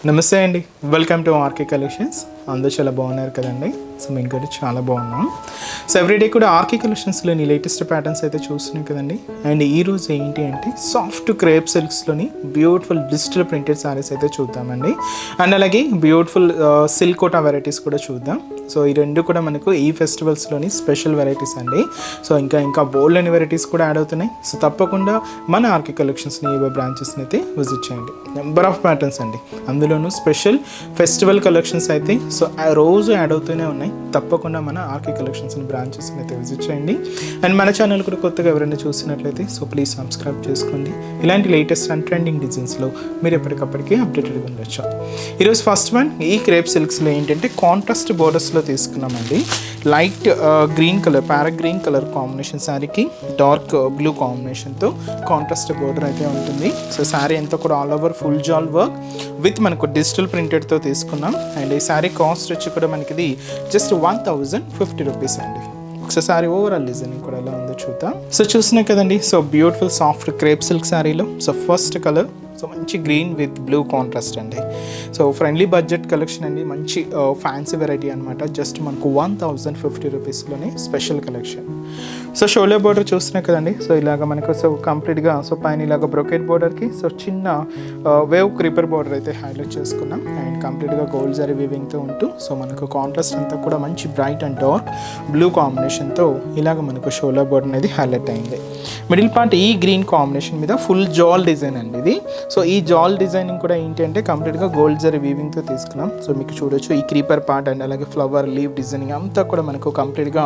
నమస్తే అండి, welcome to RK collections. అందరూ చాలా బాగున్నారు కదండి. సో మేము కూడా చాలా బాగున్నాం. సో ఎవ్రీడే కూడా ఆర్కే కలెక్షన్స్లోని లేటెస్ట్ ప్యాటర్న్స్ అయితే చూస్తున్నాం కదండి. అండ్ ఈరోజు ఏంటి అంటే సాఫ్ట్ క్రేప్ సిల్క్స్లోని బ్యూటిఫుల్ డిజిటల్ ప్రింటెడ్ సారీస్ అయితే చూద్దామండి. అండ్ అలాగే బ్యూటిఫుల్ సిల్క్ కోటా వెరైటీస్ కూడా చూద్దాం. సో ఈ రెండు కూడా మనకు ఈ ఫెస్టివల్స్లోని స్పెషల్ వెరైటీస్ అండి. సో ఇంకా బోల్డ్ అని వెరైటీస్ కూడా యాడ్ అవుతున్నాయి. సో తప్పకుండా మన ఆర్కే కలెక్షన్స్ని ఈ బ్రాంచెస్ని అయితే విజిట్ చేయండి. నెంబర్ ఆఫ్ ప్యాటర్న్స్ అండి, అందులోనూ స్పెషల్ ఫెస్టివల్ కలెక్షన్స్ అయితే సో రోజు యాడ్ అవుతూనే ఉన్నాయి. తప్పకుండా మన ఆర్కే కలెక్షన్స్ బ్రాంచెస్ని అయితే విజిట్ చేయండి. అండ్ మన ఛానల్ కూడా కొత్తగా ఎవరైనా చూసినట్లయితే సో ప్లీజ్ సబ్స్క్రైబ్ చేసుకోండి. ఇలాంటి లేటెస్ట్ అండ్ ట్రెండింగ్ డిజైన్స్లో మీరు ఎప్పటికప్పటికీ అప్డేటెడ్గా ఉండొచ్చు. ఈరోజు ఫస్ట్ వన్ ఈ క్రేప్ సిల్క్స్లో ఏంటంటే కాంట్రాస్ట్ బోర్డర్స్లో తీసుకున్నామండి. Light green colour, parrot green colour combination శారీకి డార్క్ బ్లూ కాంబినేషన్తో కాంట్రాస్ట్ బోర్డర్ అయితే ఉంటుంది. సో శారీ అంతా కూడా ఆల్ ఓవర్ ఫుల్ జాల్ వర్క్ విత్ మనకు డిజిటల్ ప్రింటెడ్తో తీసుకున్నాం. అండ్ ఈ శారీ కాస్ట్ వచ్చి కూడా మనకి జస్ట్ 1050 రూపీస్ అండి. ఒకసారి ఓవరాల్ డిజైనింగ్ కూడా ఎలా ఉందో చూద్దాం. సో చూస్తున్నాయి కదండి. So beautiful soft crepe silk శారీలో సో ఫస్ట్ కలర్ సో మంచి గ్రీన్ విత్ బ్లూ కాంట్రాస్ట్ అండి. సో ఫ్రెండ్లీ బడ్జెట్ కలెక్షన్ అండి, మంచి ఫ్యాన్సీ వెరైటీ అనమాట. జస్ట్ మనకు 1050 రూపీస్లోనే special collection. So shoulder border చూస్తున్నాయి కదండి. సో ఇలాగ మనకు సో కంప్లీట్గా సో పైన ఇలాగ బ్రొకెట్ బోర్డర్కి సో చిన్న వేవ్ క్రీపర్ బోర్డర్ అయితే హైలైట్ చేసుకున్నాం. అండ్ కంప్లీట్గా గోల్డ్ జరీ వీవింగ్తో ఉంటూ సో మనకు కాంట్రాస్ట్ అంతా కూడా మంచి బ్రైట్ అండ్ డార్క్ బ్లూ కాంబినేషన్తో ఇలాగ మనకు షోల్డర్ బోర్డర్ అనేది హైలైట్ అయింది. మిడిల్ పార్ట్ ఈ గ్రీన్ కాంబినేషన్ మీద ఫుల్ జాల్ డిజైన్ అండి ఇది. సో ఈ జాల్ డిజైనింగ్ కూడా ఏంటి అంటే కంప్లీట్గా గోల్డ్ జరీ వీవింగ్తో తీసుకున్నాం. సో మీకు చూడొచ్చు ఈ క్రీపర్ పార్ట్ అండ్ అలాగే ఫ్లవర్ లీవ్ డిజైనింగ్ అంతా కూడా మనకు కంప్లీట్గా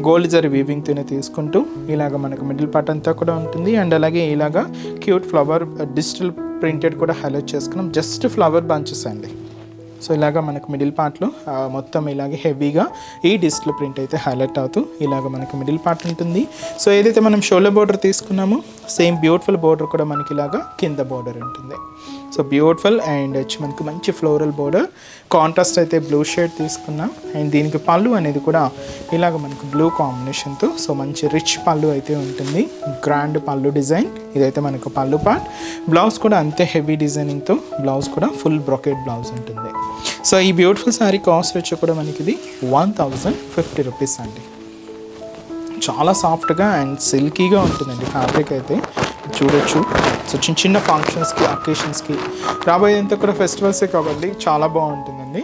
గోల్డ్ జరీ వీవింగ్తోనే తీసుకుంటూ ఇలాగ మనకు మిడిల్ పార్ట్ అంతా కూడా ఉంటుంది. అండ్ అలాగే ఇలాగా క్యూట్ ఫ్లవర్ డిజిటల్ ప్రింటెడ్ కూడా హైలైట్ చేసుకున్నాం. జస్ట్ ఫ్లవర్ బంచెస్ అండి. సో ఇలాగ మనకు మిడిల్ పార్ట్లో మొత్తం ఇలాగే హెవీగా ఈ డిజిటల్ ప్రింట్ అయితే హైలైట్ అవుతూ ఇలాగ మనకు మిడిల్ పార్ట్ ఉంటుంది. సో ఏదైతే మనం షోల్డర్ బోర్డర్ తీసుకున్నామో సేమ్ బ్యూటిఫుల్ బోర్డర్ కూడా మనకి ఇలాగా కింద బోర్డర్ ఉంటుంది. సో బ్యూటిఫుల్ అండ్ వచ్చి మనకు మంచి ఫ్లోరల్ బోర్డర్ కాంట్రాస్ట్ అయితే బ్లూ షేడ్ తీసుకున్నాం. అండ్ దీనికి పళ్ళు అనేది కూడా ఇలాగ మనకు బ్లూ కాంబినేషన్తో సో మంచి రిచ్ పళ్ళు అయితే ఉంటుంది. గ్రాండ్ పళ్ళు డిజైన్ ఇదైతే మనకు పళ్ళు పార్ట్. బ్లౌజ్ కూడా అంతే హెవీ డిజైనింగ్తో బ్లౌజ్ కూడా ఫుల్ బ్రొకెట్ బ్లౌజ్ ఉంటుంది. సో ఈ బ్యూటిఫుల్ శారీ కాస్ట్ వచ్చి కూడా మనకి ఇది 1050 రూపీస్ అండి. చాలా సాఫ్ట్గా అండ్ సిల్కీగా ఉంటుందండి ఫ్యాబ్రిక్ అయితే చూడొచ్చు. సో చిన్న ఫంక్షన్స్కి అకేషన్స్కి రాబోయేంత కూడా ఫెస్టివల్సే కాబట్టి చాలా బాగుంటుందండి.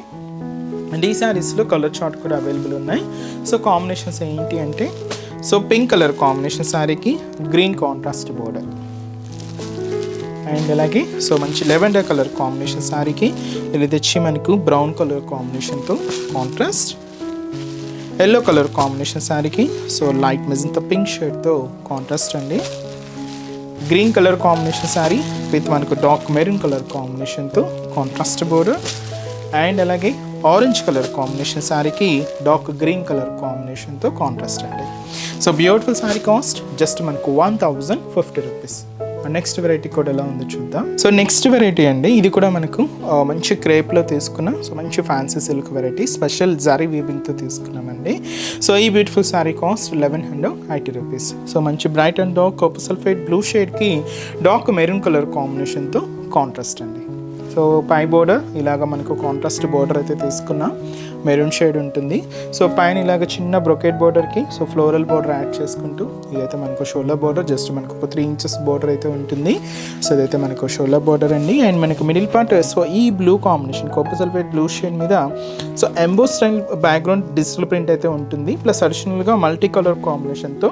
అండ్ ఈ శారీస్లో కలర్ చార్ట్ కూడా అవైలబుల్ ఉన్నాయి. సో కాంబినేషన్స్ ఏంటి అంటే సో పింక్ కలర్ కాంబినేషన్ శారీకి గ్రీన్ కాంట్రాస్ట్ బోర్డర్. అండ్ అలాగే సో మంచి లెవెండర్ కలర్ కాంబినేషన్ శారీకి ఇది తెచ్చి మనకు బ్రౌన్ కలర్ కాంబినేషన్తో కాంట్రాస్ట్. ఎల్లో కలర్ కాంబినేషన్ శారీకి సో లైట్ మెజంతా పింక్ షేడ్తో కాంట్రాస్ట్ అండి. Green colour combination sari with మనకు డార్క్ మెరూన్ కలర్ కాంబినేషన్తో కాంట్రాస్ట్ బోర్డర్. అండ్ అలాగే ఆరెంజ్ కలర్ కాంబినేషన్ శారీకి డార్క్ గ్రీన్ కలర్ కాంబినేషన్తో కాంట్రాస్ట్ అండి. So beautiful sari cost just మనకు 1050 రూపీస్. నెక్స్ట్ వెరైటీ కూడా ఎలా ఉందో చూద్దాం. సో నెక్స్ట్ వెరైటీ అండి, ఇది కూడా మనకు మంచి క్రేప్లో తీసుకున్నాం. సో మంచి fancy silk variety special zari వీవింగ్తో తీసుకున్నామండి. సో ఈ beautiful sari cost 1180 rupees. So మంచి bright and dark copper sulphate blue షేడ్కి డార్క్ మెరూన్ కలర్ కాంబినేషన్తో కాంట్రాస్ట్ అండి. సో పై బోర్డర్ ఇలాగ మనకు కాంట్రాస్ట్ బోర్డర్ అయితే తీసుకున్నాం, మెరూన్ షేడ్ ఉంటుంది. సో పైన ఇలాగ చిన్న బ్రొకెట్ బోర్డర్కి సో ఫ్లోరల్ బోర్డర్ యాడ్ చేసుకుంటూ ఇదైతే మనకు షోల్డర్ బోర్డర్ జస్ట్ మనకు 3 ఇంచెస్ బోర్డర్ అయితే ఉంటుంది. సో ఇదైతే మనకు షోల్డర్ బోర్డర్ అండి. అండ్ మనకు మిడిల్ పార్ట్ సో ఈ blue combination copper sulphate blue shade మీద so emboss style background digital print అయితే ఉంటుంది. ప్లస్ అడిషనల్గా మల్టీ కలర్ కాంబినేషన్తో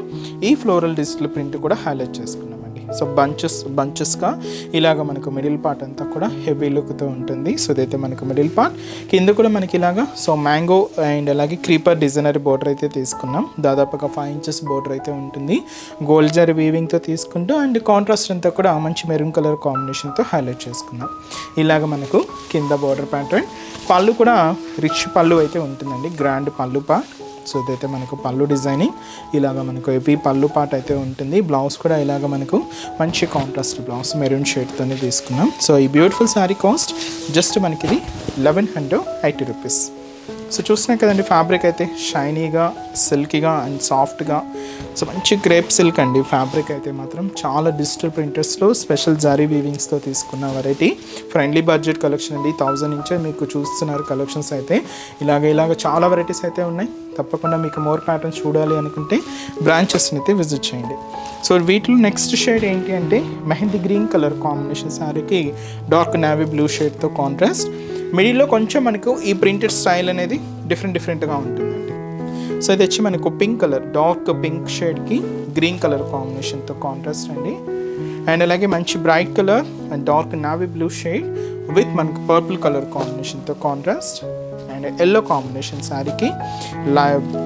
ఈ ఫ్లోరల్ డిజిటల్ ప్రింట్ కూడా హైలైట్ చేసుకున్నాం. సో బంచెస్గా ఇలాగ మనకు మిడిల్ పార్ట్ అంతా కూడా హెవీ లుక్తో ఉంటుంది. సో ఇదైతే మనకు మిడిల్ పార్ట్ కింద కూడా మనకి ఇలాగా సో మ్యాంగో అండ్ అలాగే క్రీపర్ డిజైనర్ బోర్డర్ అయితే తీసుకున్నాం. దాదాపుగా 5 ఇంచెస్ బోర్డర్ అయితే ఉంటుంది. గోల్డ్ జరీ వీవింగ్తో తీసుకుంటూ అండ్ కాంట్రాస్ట్ అంతా కూడా మంచి మెరూన్ కలర్ కాంబినేషన్తో హైలైట్ చేసుకున్నాం. ఇలాగ మనకు కింద బోర్డర్ ప్యాటర్న్. పళ్ళు కూడా రిచ్ పళ్ళు అయితే ఉంటుందండి, గ్రాండ్ పళ్ళు పార్ట్. సో ఇదైతే మనకు పళ్ళు డిజైనింగ్ ఇలాగ మనకు హెవీ పళ్ళు పార్ట్ అయితే ఉంటుంది. బ్లౌజ్ కూడా ఇలాగ మనకు మంచి కాంట్రాస్ట్ బ్లౌజ్ మెరూన్ షేడ్తోనే తీసుకున్నాం. సో ఈ బ్యూటిఫుల్ శారీ కాస్ట్ జస్ట్ మనకి ఇది 1180 రూపీస్. సో చూస్తున్నాం కదండి, ఫ్యాబ్రిక్ అయితే షైనీగా, సిల్కీగా అండ్ సాఫ్ట్గా. సో మంచి క్రేప్ సిల్క్ అండి ఫ్యాబ్రిక్ అయితే మాత్రం. చాలా డిజిటల్ ప్రింటర్స్లో స్పెషల్ జారీ వీవింగ్స్తో తీసుకున్న వెరైటీ. ఫ్రెండ్లీ బడ్జెట్ కలెక్షన్ అండి. 1000 నుంచే మీకు చూస్తున్నారు కలెక్షన్స్ అయితే. ఇలాగ చాలా వెరైటీస్ అయితే ఉన్నాయి. తప్పకుండా మీకు మోర్ ప్యాటర్న్స్ చూడాలి అనుకుంటే బ్రాంచెస్ని అయితే విజిట్ చేయండి. సో వీటిలో నెక్స్ట్ షేడ్ ఏంటి అంటే మెహందీ గ్రీన్ కలర్ కాంబినేషన్ శారీకి డార్క్ నావీ బ్లూ షేడ్తో కాంట్రాస్ట్. మిడిల్లో కొంచెం మనకు ఈ ప్రింటెడ్ స్టైల్ అనేది డిఫరెంట్గా ఉంటుందండి. సో ఇది వచ్చి మనకు పింక్ కలర్, డార్క్ పింక్ షేడ్కి గ్రీన్ కలర్ కాంబినేషన్తో కాంట్రాస్ట్ అండి. అండ్ అలాగే మంచి bright colour and dark navy blue shade with మనకు పర్పుల్ కలర్ కాంబినేషన్తో కాంట్రాస్ట్. అండ్ ఎల్లో కాంబినేషన్ శారీకి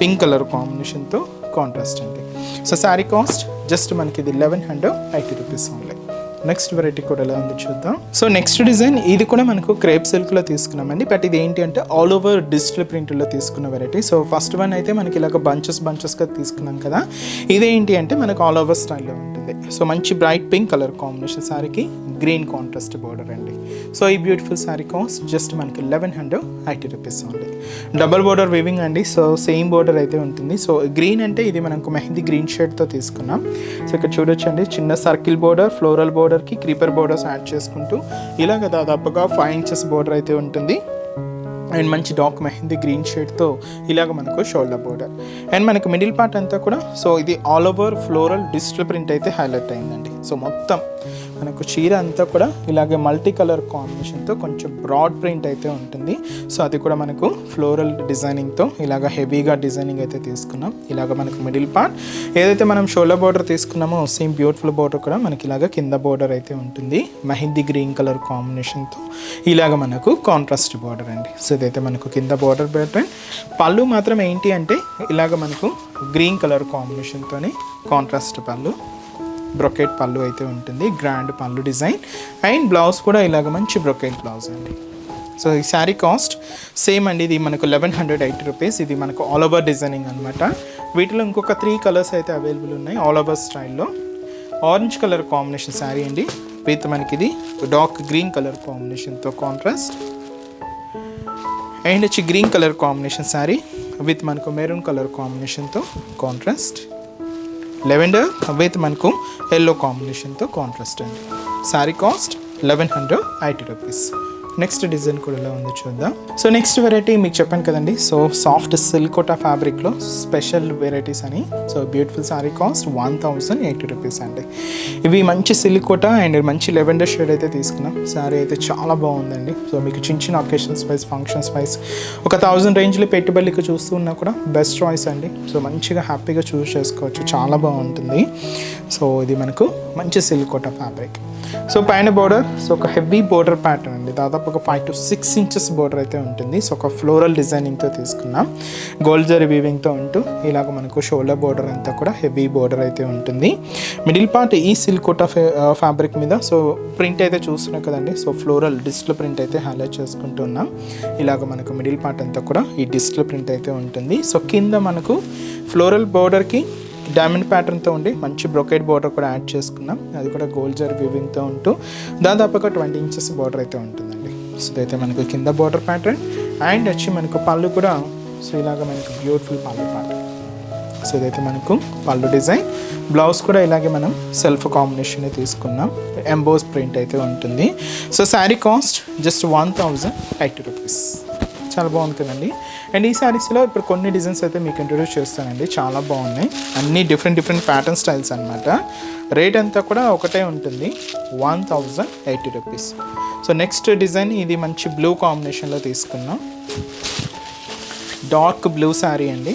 పింక్ కలర్ కాంబినేషన్తో కాంట్రాస్ట్ అండి. సో శారీ కాస్ట్ జస్ట్ మనకి ఇది 1180 రూపీస్ ఓన్లీ. నెక్స్ట్ వెరైటీ కూడా ఎలా ఉంది చూద్దాం. సో నెక్స్ట్ డిజైన్ ఇది కూడా మనకు క్రేప్ సిల్క్లో తీసుకున్నామండి. బట్ ఇది ఏంటి అంటే ఆల్ ఓవర్ డిజిటల్ ప్రింట్లో తీసుకున్న వెరైటీ. సో ఫస్ట్ వన్ అయితే మనకి ఇలాగ బంచెస్గా తీసుకున్నాం కదా. ఇదేంటి అంటే మనకు ఆల్ ఓవర్ స్టైల్లో ఉంటుంది. సో మంచి బ్రైట్ పింక్ కలర్ కాంబినేషన్ శారీకి గ్రీన్ కాంట్రాస్ట్ బోర్డర్ అండి. సో ఈ బ్యూటిఫుల్ శారీ కాస్ట్ జస్ట్ మనకి 1180 rupees only. Double border weaving అండి. సో సేమ్ బోర్డర్ అయితే ఉంటుంది. సో గ్రీన్ అంటే ఇది మనకు మెహందీ గ్రీన్ షేడ్తో తీసుకున్నాం. సో ఇక్కడ చూడొచ్చండి, చిన్న సర్కిల్ బోర్డర్, ఫ్లోరల్ బోర్డర్కి క్రీపర్ బోర్డర్స్ యాడ్ చేసుకుంటూ ఇలాగ దాదాపుగా 5 ఇంచెస్ బోర్డర్ అయితే ఉంటుంది. అండ్ మంచి డార్క్ మెహందీ గ్రీన్ షేడ్తో ఇలాగ మనకు షోల్డర్ బోర్డర్. అండ్ మనకు మిడిల్ పార్ట్ అంతా కూడా సో ఇది all over floral digital print అయితే హైలైట్ అయిందండి. సో మొత్తం మనకు చీర అంతా కూడా ఇలాగే మల్టీ కలర్ కాంబినేషన్తో కొంచెం బ్రాడ్ ప్రింట్ అయితే ఉంటుంది. సో అది కూడా మనకు ఫ్లోరల్ డిజైనింగ్తో ఇలాగ హెవీగా డిజైనింగ్ అయితే తీసుకున్నాం. ఇలాగ మనకు మిడిల్ పార్ట్ ఏదైతే మనం షోల్డర్ బోర్డర్ తీసుకున్నామో సేమ్ బ్యూటిఫుల్ బోర్డర్ కూడా మనకి ఇలాగ కింద బోర్డర్ అయితే ఉంటుంది. మెహందీ గ్రీన్ కలర్ కాంబినేషన్తో ఇలాగ మనకు కాంట్రాస్ట్ బోర్డర్ అండి. సో ఇదైతే మనకు కింద బోర్డర్ ప్యాటర్న్. పళ్ళు మాత్రం ఏంటి అంటే ఇలాగ మనకు గ్రీన్ కలర్ కాంబినేషన్తోనే కాంట్రాస్ట్ పళ్ళు, బ్రొకెట్ పళ్ళు అయితే ఉంటుంది. గ్రాండ్ పళ్ళు డిజైన్. అండ్ బ్లౌజ్ కూడా ఇలాగ మంచి బ్రొకెట్ బ్లౌజ్ అండి. సో ఈ శారీ కాస్ట్ సేమ్ అండి, ఇది మనకు 1180 రూపీస్. ఇది మనకు ఆల్ ఓవర్ డిజైనింగ్ అనమాట. వీటిలో ఇంకొక 3 కలర్స్ అయితే అవైలబుల్ ఉన్నాయి ఆల్ ఓవర్ స్టైల్లో. ఆరెంజ్ కలర్ కాంబినేషన్ శారీ అండి విత్ మనకి ఇది డార్క్ గ్రీన్ కలర్ కాంబినేషన్తో కాంట్రాస్ట్. అండ్ వచ్చి green colour combination sari with మనకు మెరూన్ కలర్ కాంబినేషన్తో కాంట్రాస్ట్. లెవెండర్ విత్ మనకు ఎల్లో కాంబినేషన్తో కాంట్రాస్ట్ అండి. Sari cost 1180 rupees. Next design కూడా ఎలా ఉందో చూద్దాం. సో నెక్స్ట్ వెరైటీ మీకు చెప్పాను కదండి, సో సాఫ్ట్ సిల్కోటా ఫ్యాబ్రిక్లో స్పెషల్ వెరైటీస్ అని. So beautiful sari cost 1080 rupees అండి. ఇవి మంచి సిల్కోటా అండ్ మంచి లెవెండర్ షేడ్ అయితే తీసుకున్నాం. శారీ అయితే చాలా బాగుందండి. సో మీకు చిన్న అకేషన్స్ వైజ్, ఫంక్షన్స్ వైజ్ ఒక 1000 రేంజ్లో పెట్టుబడికి చూస్తూ ఉన్నా కూడా బెస్ట్ చాయిస్ అండి. సో మంచిగా హ్యాపీగా చూస్ చేసుకోవచ్చు, చాలా బాగుంటుంది. సో ఇది మనకు మంచి సిల్కోటా ఫ్యాబ్రిక్. సో పైన బోర్డర్ సో ఒక హెవీ బోర్డర్ ప్యాటర్న్ అండి. దాదాపు ఒక 5 to 6 ఇంచెస్ బోర్డర్ అయితే ఉంటుంది. సో ఒక ఫ్లోరల్ డిజైనింగ్తో తీసుకున్నాం. గోల్డ్ జరీ వీవింగ్తో ఉంటూ ఇలాగ మనకు షోల్డర్ బోర్డర్ అంతా కూడా హెవీ బోర్డర్ అయితే ఉంటుంది. మిడిల్ పార్ట్ ఈ సిల్కోటా ఫ్యాబ్రిక్ మీద సో ప్రింట్ అయితే చూస్తున్నాం కదండి. సో ఫ్లోరల్ డిజిటల్ ప్రింట్ అయితే హైలైట్ చేసుకుంటున్నాం. ఇలాగ మనకు మిడిల్ పార్ట్ అంతా కూడా ఈ డిజిటల్ ప్రింట్ అయితే ఉంటుంది. సో కింద మనకు ఫ్లోరల్ బోర్డర్కి డైమండ్ ప్యాటర్న్తో ఉండి మంచి బ్రొకెట్ బోర్డర్ కూడా యాడ్ చేసుకున్నాం. అది కూడా గోల్డ్ జరీ వీవింగ్తో ఉంటూ దాదాపుగా 20 ఇంచెస్ బోర్డర్ అయితే ఉంటుందండి. సో ఇదైతే మనకు కింద బోర్డర్ ప్యాటర్న్. అండ్ వచ్చి మనకు పళ్ళు కూడా సో ఇలాగ మనకు బ్యూటిఫుల్ పళ్ళు ప్యాటర్న్. సో ఇదైతే మనకు పళ్ళు డిజైన్. బ్లౌజ్ కూడా ఇలాగే మనం సెల్ఫ్ కాంబినేషన్ తీసుకున్నాం. ఎంబోస్ ప్రింట్ అయితే ఉంటుంది. So sari cost just 1080 rupees. చాలా బాగుంది కదండి. అండ్ ఈ శారీస్లో ఇప్పుడు కొన్ని డిజైన్స్ అయితే మీకు ఇంట్రొడ్యూస్ చేస్తానండి. చాలా బాగున్నాయి, అన్నీ డిఫరెంట్ ప్యాటర్న్ స్టైల్స్ అనమాట. రేట్ అంతా కూడా ఒకటే ఉంటుంది, 1080 రూపీస్. సో నెక్స్ట్ డిజైన్ ఇది మంచి బ్లూ కాంబినేషన్లో తీసుకున్నాం. డార్క్ బ్లూ శారీ అండి.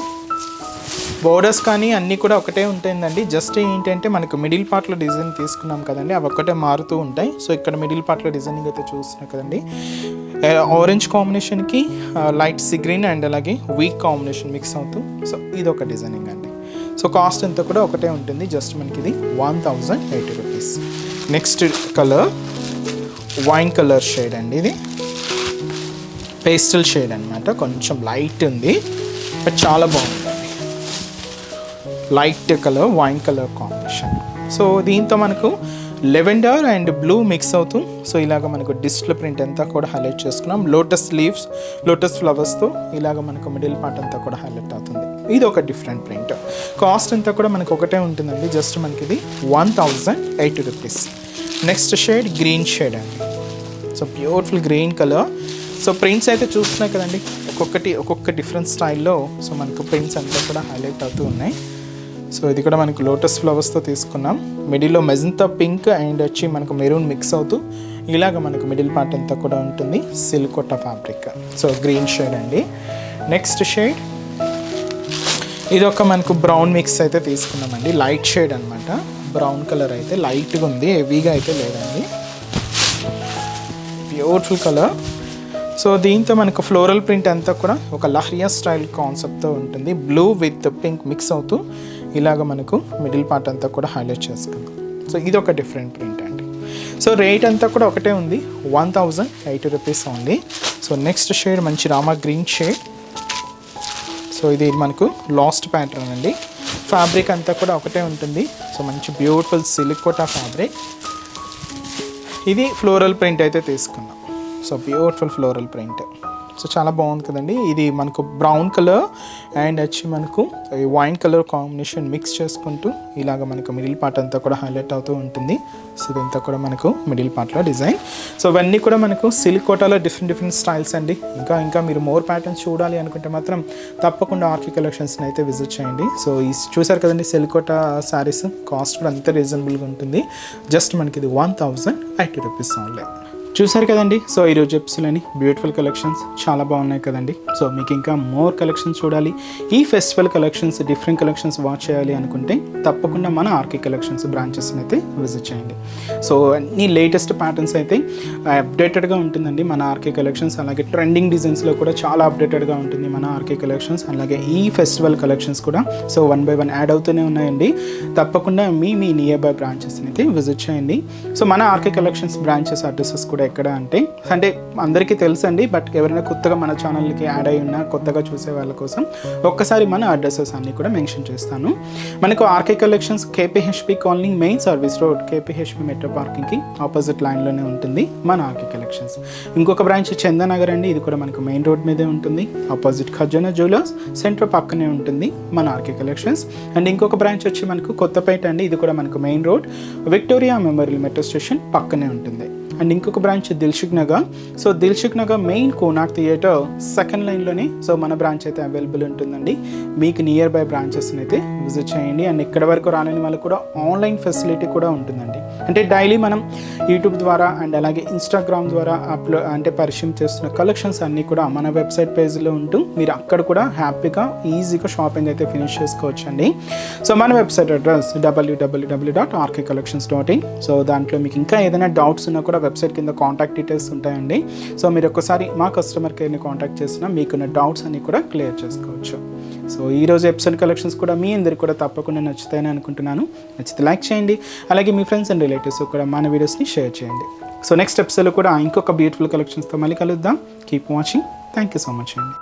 బోర్డర్స్ కానీ అన్నీ కూడా ఒకటే ఉంటుందండి. జస్ట్ ఏంటంటే మనకు మిడిల్ పార్ట్లో డిజైన్ తీసుకున్నాం కదండి, అవి ఒక్కటే మారుతూ ఉంటాయి. సో ఇక్కడ మిడిల్ పార్ట్లో డిజైనింగ్ అయితే చూస్తున్నాం కదండి. ఆరెంజ్ కాంబినేషన్కి లైట్ సీ గ్రీన్ అండ్ అలాగే వీక్ కాంబినేషన్ మిక్స్ అవుతూ సో ఇది ఒక డిజైనింగ్ అండి. సో కాస్ట్ అంతా కూడా ఒకటే ఉంటుంది, జస్ట్ మనకి ఇది 1080 rupees. Next colour wine colour shade అండి. ఇది పేస్టల్ షేడ్ అనమాట, కొంచెం లైట్ ఉంది బట్ చాలా బాగుందండి. Light colour wine colour combination. So దీంతో మనకు లెవెండర్ అండ్ బ్లూ మిక్స్ అవుతూ సో ఇలాగ మనకు డిజిటల్ ప్రింట్ అంతా కూడా హైలైట్ చేసుకున్నాం. లోటస్ లీవ్స్, లోటస్ ఫ్లవర్స్తో ఇలాగ మనకు మిడిల్ పార్ట్ అంతా కూడా హైలైట్ అవుతుంది. ఇది ఒక డిఫరెంట్ ప్రింట్. కాస్ట్ అంతా కూడా మనకు ఒకటే ఉంటుందండి, జస్ట్ మనకి ఇది 1080 rupees. Next shade green shade అండి. So beautiful green colour. So prints అయితే చూస్తున్నాయి కదండి, ఒక్కొక్క డిఫరెంట్ స్టైల్లో సో మనకు ప్రింట్స్ అంతా కూడా హైలైట్ అవుతూ ఉన్నాయి. సో ఇది కూడా మనకు లోటస్ ఫ్లవర్స్తో తీసుకున్నాం. మిడిల్లో మెజంతా పింక్ అండ్ వచ్చి మనకు మెరూన్ మిక్స్ అవుతూ ఇలాగ మనకు మిడిల్ పార్ట్ అంతా కూడా ఉంటుంది. సిల్కోటా ఫ్యాబ్రిక్. సో గ్రీన్ షేడ్ అండి. నెక్స్ట్ షేడ్ ఇది ఒక మనకు బ్రౌన్ మిక్స్ అయితే తీసుకున్నామండి. లైట్ షేడ్ అనమాట. బ్రౌన్ కలర్ అయితే లైట్గా ఉంది, హెవీగా అయితే లేదండి. Beautiful colour. సో దీంతో మనకు ఫ్లోరల్ ప్రింట్ అంతా కూడా ఒక లహరియా స్టైల్ కాన్సెప్ట్తో ఉంటుంది. బ్లూ విత్ పింక్ మిక్స్ అవుతూ ఇలాగ మనకు మిడిల్ పార్ట్ అంతా కూడా హైలైట్ చేసుకుందాం. సో ఇది ఒక డిఫరెంట్ ప్రింట్ అండి. సో రేట్ అంతా కూడా ఒకటే ఉంది, 1080 rupees only. So next shade మంచి రామా గ్రీన్ షేడ్. సో ఇది మనకు లాస్ట్ ప్యాటర్న్ అండి. ఫ్యాబ్రిక్ అంతా కూడా ఒకటే ఉంటుంది. సో మంచి బ్యూటిఫుల్ సిలికోటా ఫ్యాబ్రిక్. ఇది ఫ్లోరల్ ప్రింట్ అయితే తీసుకున్నాం. So beautiful floral print. So చాలా బాగుంది కదండి. ఇది మనకు బ్రౌన్ కలర్ అండ్ వచ్చి మనకు వైన్ కలర్ కాంబినేషన్ మిక్స్ చేసుకుంటూ ఇలాగ మనకు మిడిల్ పార్ట్ అంతా కూడా హైలైట్ అవుతూ ఉంటుంది. సో ఇదంతా కూడా మనకు మిడిల్ పార్ట్లో డిజైన్. సో ఇవన్నీ కూడా మనకు సిల్కోటాలో డిఫరెంట్ స్టైల్స్ అండి. ఇంకా మీరు మోర్ ప్యాటర్న్స్ చూడాలి అనుకుంటే మాత్రం తప్పకుండా ఆర్కే కలెక్షన్స్ని అయితే విజిట్ చేయండి. సో ఈ చూసారు కదండి సిల్కోటా శారీస్, కాస్ట్ కూడా అంతే రీజనబుల్గా ఉంటుంది. జస్ట్ మనకి ఇది 1080 రూపీస్ ఓన్లీ. చూసారు కదండి. సో ఈరోజు ఎపిసోడ్లోని బ్యూటిఫుల్ కలెక్షన్స్ చాలా బాగున్నాయి కదండి. సో మీకు ఇంకా మోర్ కలెక్షన్స్ చూడాలి, ఈ festival collections, different collections watch చేయాలి అనుకుంటే తప్పకుండా మన ఆర్కే కలెక్షన్స్ బ్రాంచెస్ని అయితే విజిట్ చేయండి. సో అన్ని లేటెస్ట్ ప్యాటర్న్స్ అయితే అప్డేటెడ్గా ఉంటుందండి మన ఆర్కే కలెక్షన్స్. అలాగే ట్రెండింగ్ డిజైన్స్లో కూడా చాలా అప్డేటెడ్గా ఉంటుంది మన ఆర్కే కలెక్షన్స్. అలాగే ఈ ఫెస్టివల్ కలెక్షన్స్ కూడా సో 1 by 1 యాడ్ అవుతూనే ఉన్నాయండి. తప్పకుండా మీ నియర్ బై బ్రాంచెస్ని అయితే విజిట్ చేయండి. సో మన ఆర్కే కలెక్షన్స్ బ్రాంచెస్ అడ్రసెస్ కూడా ఎక్కడ అంటే అందరికీ తెలుసండి, బట్ ఎవరైనా కొత్తగా మన ఛానల్కి యాడ్ అయి ఉన్నా కొత్తగా చూసే వాళ్ళ కోసం ఒక్కసారి మన అడ్రసెస్ అన్నీ కూడా మెన్షన్ చేస్తాను. మనకు RK collections KPHB colony main service road, KPHB metro పార్కింగ్కి ఆపోజిట్ లైన్లోనే ఉంటుంది మన ఆర్కే కలెక్షన్స్. ఇంకొక బ్రాంచ్ చందానగర్ అండి, ఇది కూడా మనకు మెయిన్ రోడ్ మీదే ఉంటుంది. ఆపోజిట్ ఖజానా జ్యువెలర్స్ సెంటర్ పక్కనే ఉంటుంది మన ఆర్కే కలెక్షన్స్. అండ్ ఇంకొక బ్రాంచ్ వచ్చి మనకు కొత్తపేట అండి, ఇది కూడా మనకు main road Victoria Memorial metro station పక్కనే ఉంటుంది. అండ్ ఇంకొక branch Dilsukh Nagar. So Dilsukh Nagar main Konark theatre second లైన్లోనే సో మన బ్రాంచ్ అయితే అవైలబుల్ ఉంటుందండి. మీకు నియర్ బై బ్రాంచెస్ని అయితే విజిట్ చేయండి. అండ్ ఇక్కడ వరకు రాలేని వాళ్ళకి కూడా ఆన్లైన్ ఫెసిలిటీ కూడా ఉంటుందండి. అంటే డైలీ మనం యూట్యూబ్ ద్వారా అండ్ అలాగే ఇన్స్టాగ్రామ్ ద్వారా పరిచయం చేస్తున్న కలెక్షన్స్ అన్నీ కూడా మన వెబ్సైట్ పేజ్లో ఉంటూ మీరు అక్కడ కూడా హ్యాపీగా ఈజీగా షాపింగ్ అయితే ఫినిష్ చేసుకోవచ్చు అండి. సో మన వెబ్సైట్ అడ్రస్ www.rkcollections.in. సో దాంట్లో మీకు ఇంకా ఏదైనా డౌట్స్ ఉన్నా కూడా వెబ్సైట్ కింద కాంటాక్ట్ డీటెయిల్స్ ఉంటాయండి. సో మీరు ఒక్కసారి మా కస్టమర్ కేర్ని కాంటాక్ట్ చేసినా మీకున్న డౌట్స్ అన్ని కూడా క్లియర్ చేసుకోవచ్చు. సో ఈరోజు ఎపిసోడ్ కలెక్షన్స్ కూడా మీ అందరికి కూడా తప్పకుండా నచ్చుతాయని అనుకుంటున్నాను. నచ్చితే లైక్ చేయండి, అలాగే మీ ఫ్రెండ్స్ అండ్ రిలేటివ్స్ కూడా మన వీడియోస్ని షేర్ చేయండి. సో నెక్స్ట్ ఎపిసోడ్లో కూడా ఇంకొక బ్యూటిఫుల్ కలెక్షన్స్తో మళ్ళీ కలుద్దాం. Keep watching. Thank you so much అండి.